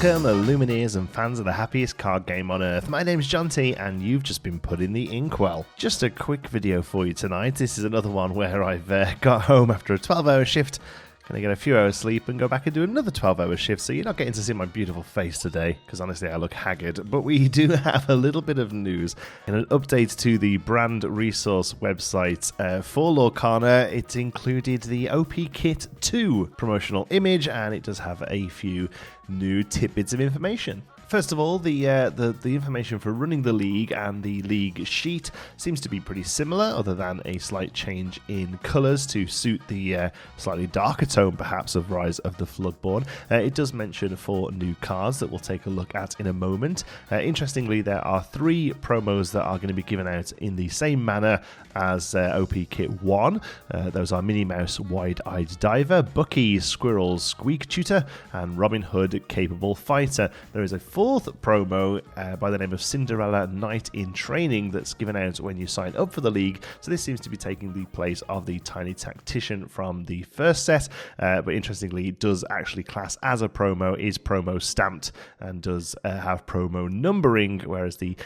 Welcome, Lumineers and fans of the happiest card game on earth. My name's John T, and you've just been put in the inkwell. Just a quick video for you tonight. This is another one where I've got home after a 12-hour shift. Gonna get a few hours sleep and go back and do another 12-hour shift, so you're not getting to see my beautiful face today, because honestly I look haggard. But we do have a little bit of news and an update to the brand resource website for Lorcana. It's included the OP Kit 2 promotional image, and it does have a few new tidbits of information. First of all, the information for running the league and the league sheet seems to be pretty similar, other than a slight change in colours to suit the slightly darker tone, perhaps, of Rise of the Floodborn. It does mention 4 new cards that we'll take a look at in a moment. Interestingly, there are 3 promos that are going to be given out in the same manner as OP Kit 1. Those are Minnie Mouse Wide-Eyed Diver, Bucky Squirrel Squeak Tutor, and Robin Hood Capable Fighter. There is a 4th promo by the name of Cinderella Knight in Training that's given out when you sign up for the league, so this seems to be taking the place of the Tiny Tactician from the first set, but interestingly it does actually class as a promo, is promo stamped, and does have promo numbering, whereas the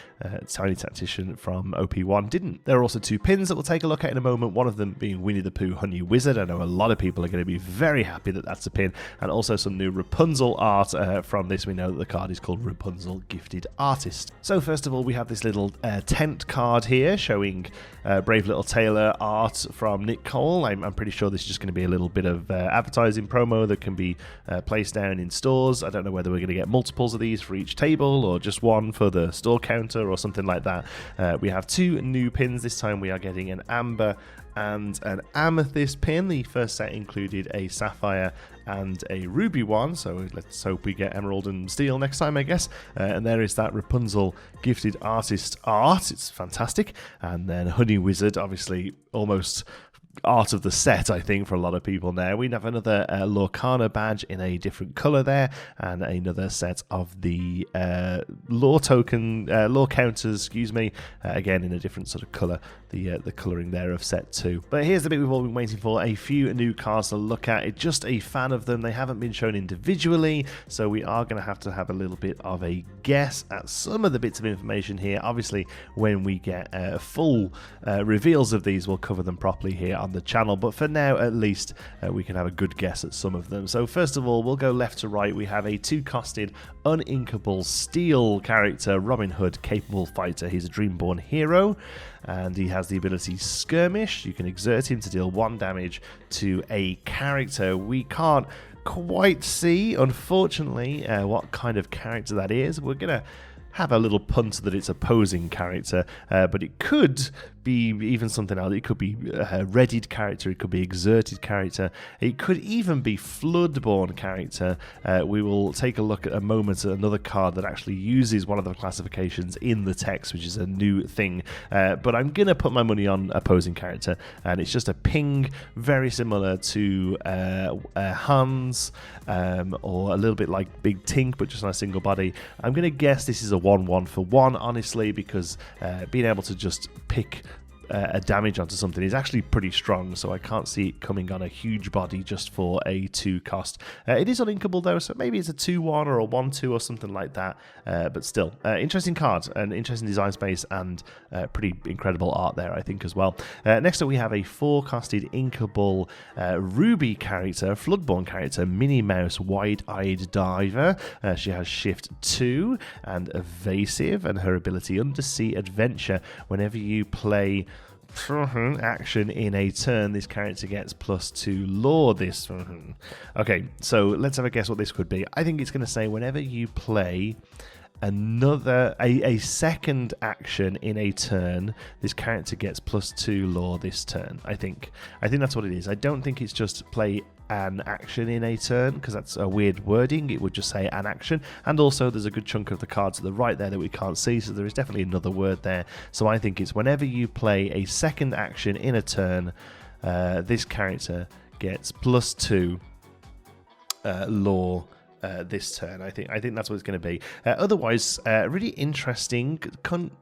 Tiny Tactician from OP1 didn't. There are also 2 pins that we'll take a look at in a moment, one of them being Winnie the Pooh Honey Wizard. I know a lot of people are going to be very happy that that's a pin, and also some new Rapunzel art from this. We know that the card is called Rapunzel Gifted Artist. So first of all, we have this little tent card here showing Brave Little Tailor art from Nick Cole. I'm pretty sure this is just going to be a little bit of advertising promo that can be placed down in stores. I don't know whether we're going to get multiples of these for each table or just one for the store counter or something like that. We have 2 new pins. This time we are getting an amber and an amethyst pin. The first set included a sapphire and a ruby one, so let's hope we get emerald and steel next time, I guess. And there is that Rapunzel Gifted Artist art. It's fantastic. And then Honey Wizard, obviously almost art of the set, I think, for a lot of people now. We have another Lorcana badge in a different colour there, and another set of the lore counters, again in a different sort of colour, the colouring there of set 2. But here's the bit we've all been waiting for, a few new cards to look at. It's just a fan of them. They haven't been shown individually, so we are going to have a little bit of a guess at some of the bits of information here. Obviously, when we get full reveals of these, we'll cover them properly here on the channel, but for now at least we can have a good guess at some of them. So first of all, we'll go left to right. We have a 2-costed uninkable steel character, Robin Hood Capable Fighter. He's a Dreamborn hero, and he has the ability Skirmish. You can exert him to deal 1 damage to a character. We can't quite see, unfortunately, what kind of character that is. We're gonna have a little punt that it's opposing character, but it could be even something else. It could be a readied character, it could be exerted character, it could even be Floodborn character. We will take a look at a moment at another card that actually uses one of the classifications in the text, which is a new thing, but I'm gonna put my money on opposing character, and it's just a ping, very similar to Hans, or a little bit like Big Tink, but just on a single body. I'm gonna guess this is a 1/1 for 1, honestly, because being able to just pick a damage onto something is actually pretty strong, so I can't see it coming on a huge body just for a 2 cost. It is uninkable though, so maybe it's a 2/1 or a 1/2 or something like that, but still, interesting card, an interesting design space, and pretty incredible art there, I think, as well. Next up we have a 4-costed inkable ruby character, Floodborn character, Minnie Mouse Wide-Eyed Diver. She has Shift 2 and Evasive, and her ability Undersea Adventure. Whenever you play action in a turn, this character gets +2 lore this. Okay, so let's have a guess what this could be. I think it's going to say whenever you play a second action in a turn, this character gets +2 lore this turn. I think that's what it is. I don't think it's just play an action in a turn, because that's a weird wording. It would just say an action, and also there's a good chunk of the card to the right there that we can't see, so there is definitely another word there. So I think it's whenever you play a second action in a turn, this character gets +2 lore this turn. I think that's what it's going to be. Otherwise, really interesting. Can't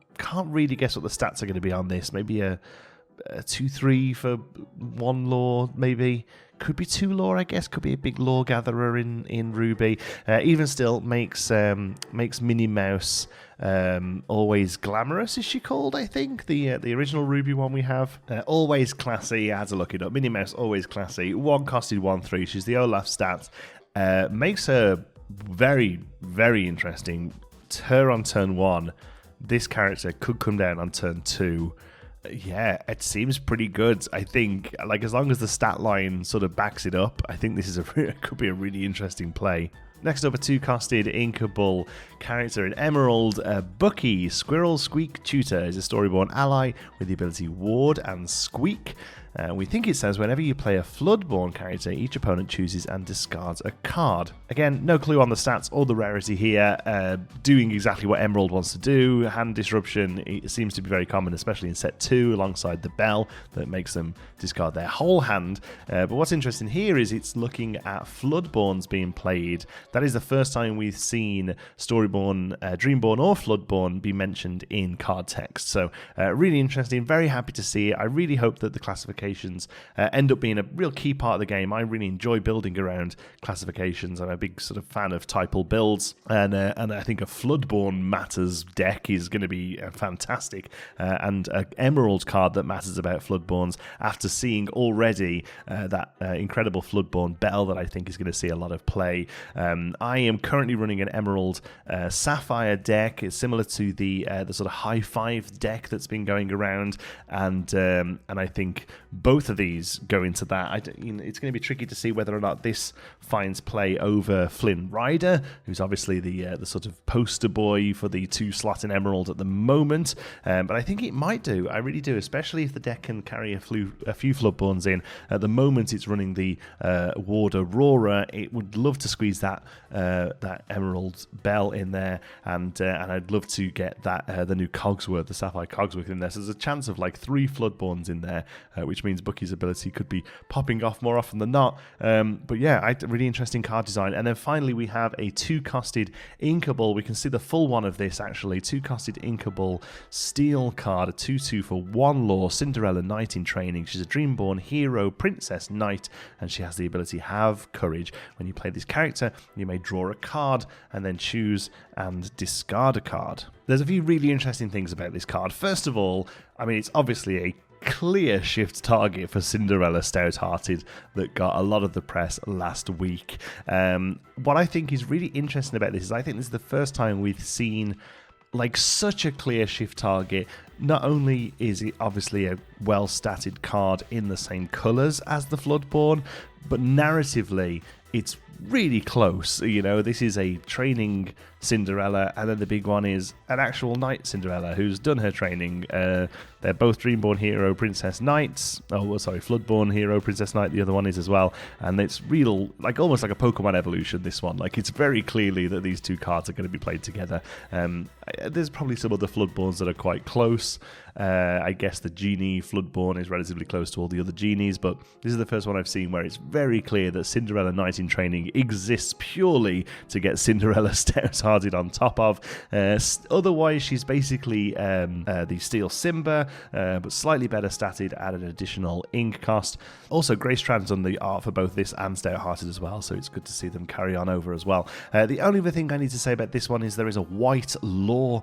really guess what the stats are going to be on this. Maybe a 2-3 for 1 lore, maybe. Could be 2 lore, I guess. Could be a big lore gatherer in Ruby. Even still, makes Minnie Mouse always glamorous, is she called, I think? The original Ruby one we have. Always classy. I had to look it up. Minnie Mouse, always classy. 1 costed 1/3. She's the Olaf stat. Makes her very, very interesting. Her on turn 1. This character could come down on turn 2. Yeah, it seems pretty good. I think, like, as long as the stat line sort of backs it up, I think this is could be a really interesting play. Next up, a 2-costed inkable character in Emerald. Bucky, Squirrel Squeak Tutor, is a Storyborn ally with the ability Ward and Squeak. We think it says whenever you play a Floodborn character, each opponent chooses and discards a card. Again, no clue on the stats or the rarity here. Doing exactly what Emerald wants to do. Hand disruption, it seems to be very common, especially in set 2 alongside the bell that makes them discard their whole hand. But what's interesting here is it's looking at Floodborns being played. That is the first time we've seen Storyborn, Dreamborn or Floodborn be mentioned in card text. So really interesting, very happy to see it. I really hope that the classifications end up being a real key part of the game. I really enjoy building around classifications. I'm a big sort of fan of typal builds, and I think a Floodborn matters deck is going to be fantastic, and an Emerald card that matters about Floodborns after seeing already that incredible Floodborn Bell that I think is going to see a lot of play. I am currently running an Emerald Sapphire deck. It's similar to the sort of high 5 deck that's been going around, and I think both of these go into that. It's going to be tricky to see whether or not this finds play over Flynn Rider, who's obviously the sort of poster boy for the 2-slot in Emerald at the moment. But I think it might do. I really do, especially if the deck can carry a few Floodborns in. At the moment, it's running the Ward Aurora. It would love to squeeze that Emerald Bell in there, and I'd love to get that the new Cogsworth, the Sapphire Cogsworth in there. So there's a chance of like 3 Floodborns in there, which means Bucky's ability could be popping off more often than not. But yeah, really interesting card design. And then finally, we have a 2-costed inkable. We can see the full one of this, actually. 2-costed inkable steel card, a 2/2 for 1 lore, Cinderella Knight in training. She's a Dreamborn hero, Princess Knight, and she has the ability Have Courage. When you play this character, you may draw a card and then choose and discard a card. There's a few really interesting things about this card. First of all, I mean, it's obviously a clear shift target for Cinderella Stouthearted that got a lot of the press last week. What I think is really interesting about this is I think this is the first time we've seen like such a clear shift target. Not only is it obviously a well-statted card in the same colours as the Floodborn, but narratively it's really close. You know, this is a training Cinderella, and then the big one is an actual Knight Cinderella who's done her training. They're both Dreamborn hero, Princess Knights. Oh, sorry, Floodborn hero, Princess Knight. The other one is as well, and it's real, like almost like a Pokemon evolution. This one, like it's very clearly that these 2 cards are going to be played together. There's probably some other Floodborns that are quite close. I guess the Genie Floodborn is relatively close to all the other Genies, but this is the first one I've seen where it's very clear that Cinderella Knight in training exists purely to get Cinderella Stouthearted on top of. Otherwise, she's basically the Steel Simba, but slightly better statted at an additional ink cost. Also, Grace Tran's done the art for both this and Stouthearted as well, so it's good to see them carry on over as well. The only other thing I need to say about this one is there is a white lore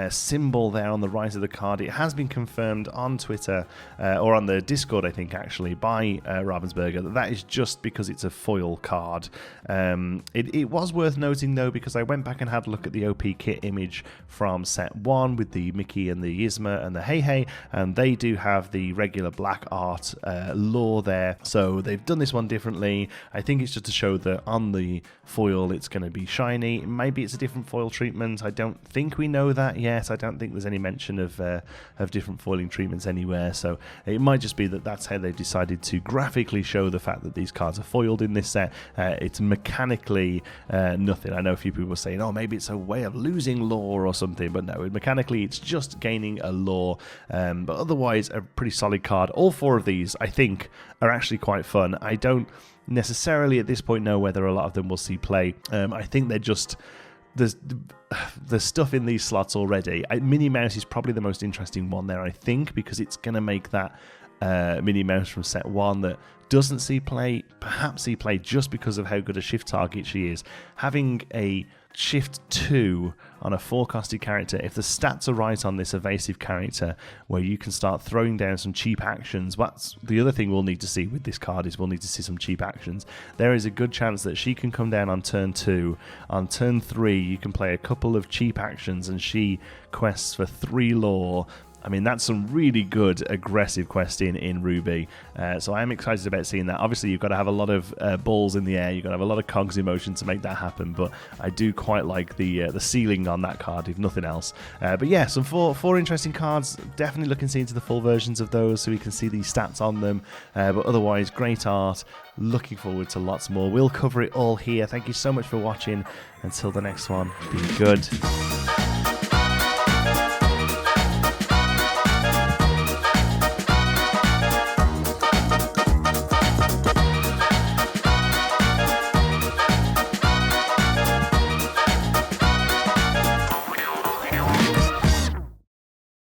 symbol there on the right of the card. It has been confirmed on Twitter, or on the Discord, I think, actually, by Ravensburger, that is just because it's a foil card. It was worth noting, though, because I went back and had a look at the OP kit image from set 1 with the Mickey and the Yzma and the Hey Hey, and they do have the regular black art lore there, so they've done this one differently. I think it's just to show that on the foil it's going to be shiny. Maybe it's a different foil treatment. I don't think we know that yet. I don't think there's any mention of different foiling treatments anywhere, so it might just be that that's how they've decided to graphically show the fact that these cards are foiled in this set. It's mechanically nothing. I know a few people were saying, oh, maybe it's a way of losing lore or something, but no, mechanically it's just gaining a lore, but otherwise a pretty solid card. All 4 of these, I think, are actually quite fun. I don't necessarily at this point know whether a lot of them will see play. I think they're just... There's stuff in these slots already. Minnie Mouse is probably the most interesting one there, I think, because it's going to make that Minnie Mouse from set 1 that doesn't see play, perhaps see play just because of how good a shift target she is. Having a shift 2 on a forecasted character, if the stats are right on this evasive character, where you can start throwing down some cheap actions. What's the other thing we'll need to see with this card is we'll need to see some cheap actions. There is a good chance that she can come down on turn 2. On turn 3 you can play a couple of cheap actions and she quests for 3 lore. I mean, that's some really good aggressive questing in Ruby. So I'm excited about seeing that. Obviously, you've got to have a lot of balls in the air. You've got to have a lot of cogs in motion to make that happen. But I do quite like the ceiling on that card, if nothing else. But yeah, some four interesting cards. Definitely looking to see into the full versions of those so we can see these stats on them. But otherwise, great art. Looking forward to lots more. We'll cover it all here. Thank you so much for watching. Until the next one, be good.